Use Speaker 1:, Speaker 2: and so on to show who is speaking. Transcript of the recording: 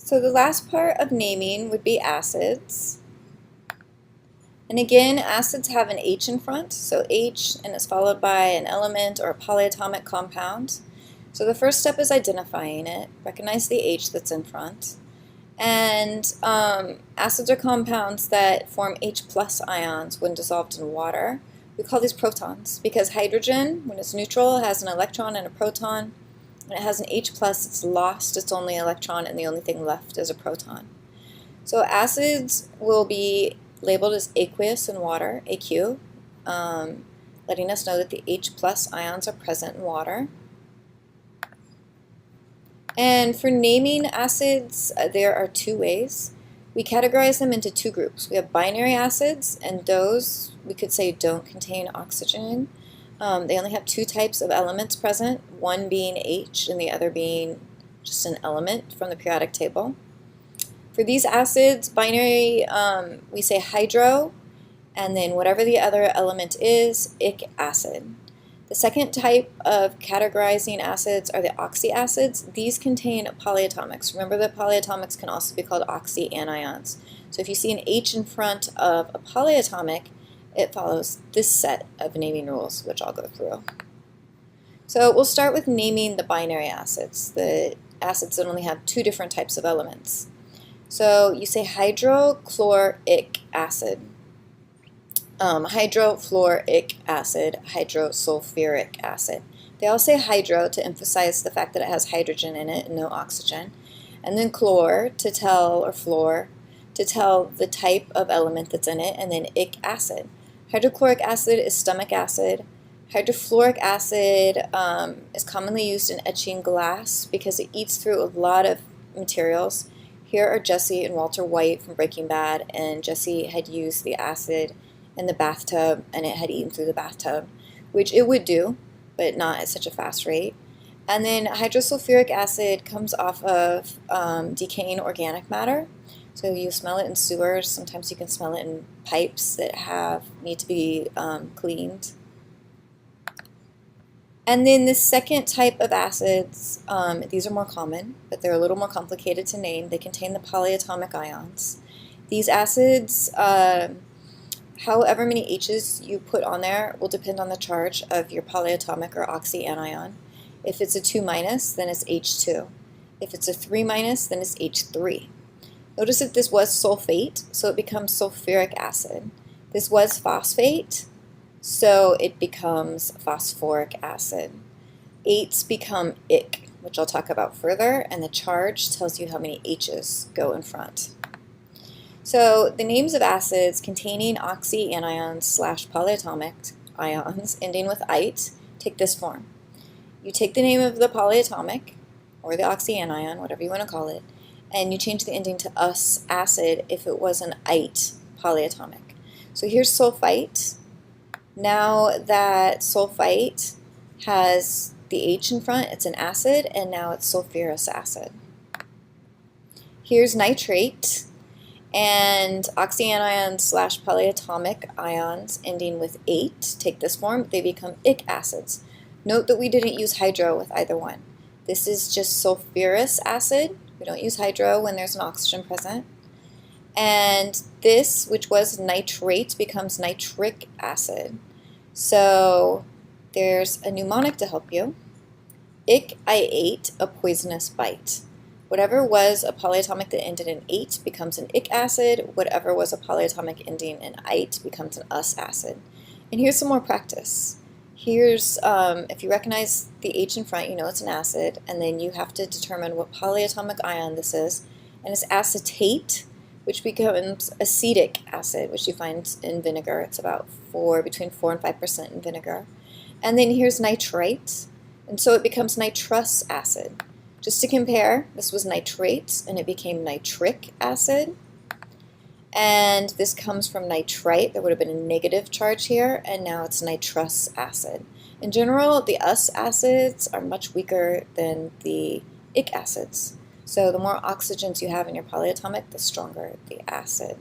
Speaker 1: So the last part of naming would be acids. And again, acids have an H in front, so H, and it's followed by an element or a polyatomic compound. So the first step is identifying it. Recognize the H that's in front. And acids are compounds that form H plus ions when dissolved in water. We call these protons because hydrogen, when it's neutral, has an electron and a proton. When it has an H plus, it's lost its only electron, and the only thing left is a proton. So acids will be labeled as aqueous in water, AQ, letting us know that the H plus ions are present in water. And for naming acids, there are two ways. We categorize them into two groups. We have binary acids, and those we could say don't contain oxygen. They only have two types of elements present, one being H and the other being just an element from the periodic table. For these acids, binary, we say hydro, and then whatever the other element is, ic acid. The second type of categorizing acids are the oxyacids. These contain polyatomics. Remember that polyatomics can also be called oxyanions. So if you see an H in front of a polyatomic, it follows this set of naming rules, which I'll go through. So we'll start with naming the binary acids, the acids that only have two different types of elements. So you say hydrochloric acid, hydrofluoric acid, hydrosulfuric acid. They all say hydro to emphasize the fact that it has hydrogen in it and no oxygen, and then chlor to tell, or fluor, to tell the type of element that's in it, and then ic acid. Hydrochloric acid is stomach acid. Hydrofluoric acid is commonly used in etching glass because it eats through a lot of materials. Here are Jesse and Walter White from Breaking Bad, and Jesse had used the acid in the bathtub, and it had eaten through the bathtub, which it would do, but not at such a fast rate. And then hydrosulfuric acid comes off of decaying organic matter. So you smell it in sewers. Sometimes you can smell it in pipes that need to be cleaned. And then the second type of acids, these are more common, but they're a little more complicated to name. They contain the polyatomic ions. These acids, however many H's you put on there will depend on the charge of your polyatomic or oxyanion. If it's a 2-, then it's H2. If it's a 3-, then it's H3. Notice that this was sulfate, so it becomes sulfuric acid. This was phosphate, so it becomes phosphoric acid. 8's become ic, which I'll talk about further, and the charge tells you how many H's go in front. So the names of acids containing oxyanions / polyatomic ions ending with "ite" take this form. You take the name of the polyatomic, or the oxyanion, whatever you want to call it, and you change the ending to "us" acid if it was an "ite" polyatomic. So here's sulfite. Now that sulfite has the H in front, it's an acid, and now it's sulfurous acid. Here's nitrate, and oxyanions / polyatomic ions ending with 8 take this form. They become ic acids. Note that we didn't use hydro with either one. This is just sulfurous acid. We don't use hydro when there's an oxygen present. And this, which was nitrate, becomes nitric acid. So there's a mnemonic to help you. Ic, I ate a poisonous bite. Whatever was a polyatomic that ended in 8 becomes an ic acid. Whatever was a polyatomic ending in ite becomes an us acid. And here's some more practice. Here's, if you recognize the H in front, you know it's an acid, and then you have to determine what polyatomic ion this is. And it's acetate, which becomes acetic acid, which you find in vinegar. It's about between 4 and 5% in vinegar. And then here's nitrite, and so it becomes nitrous acid. Just to compare, this was nitrate, and it became nitric acid. And this comes from nitrite. There would have been a negative charge here, and now it's nitrous acid. In general, the us acids are much weaker than the ic acids. So the more oxygens you have in your polyatomic, the stronger the acid.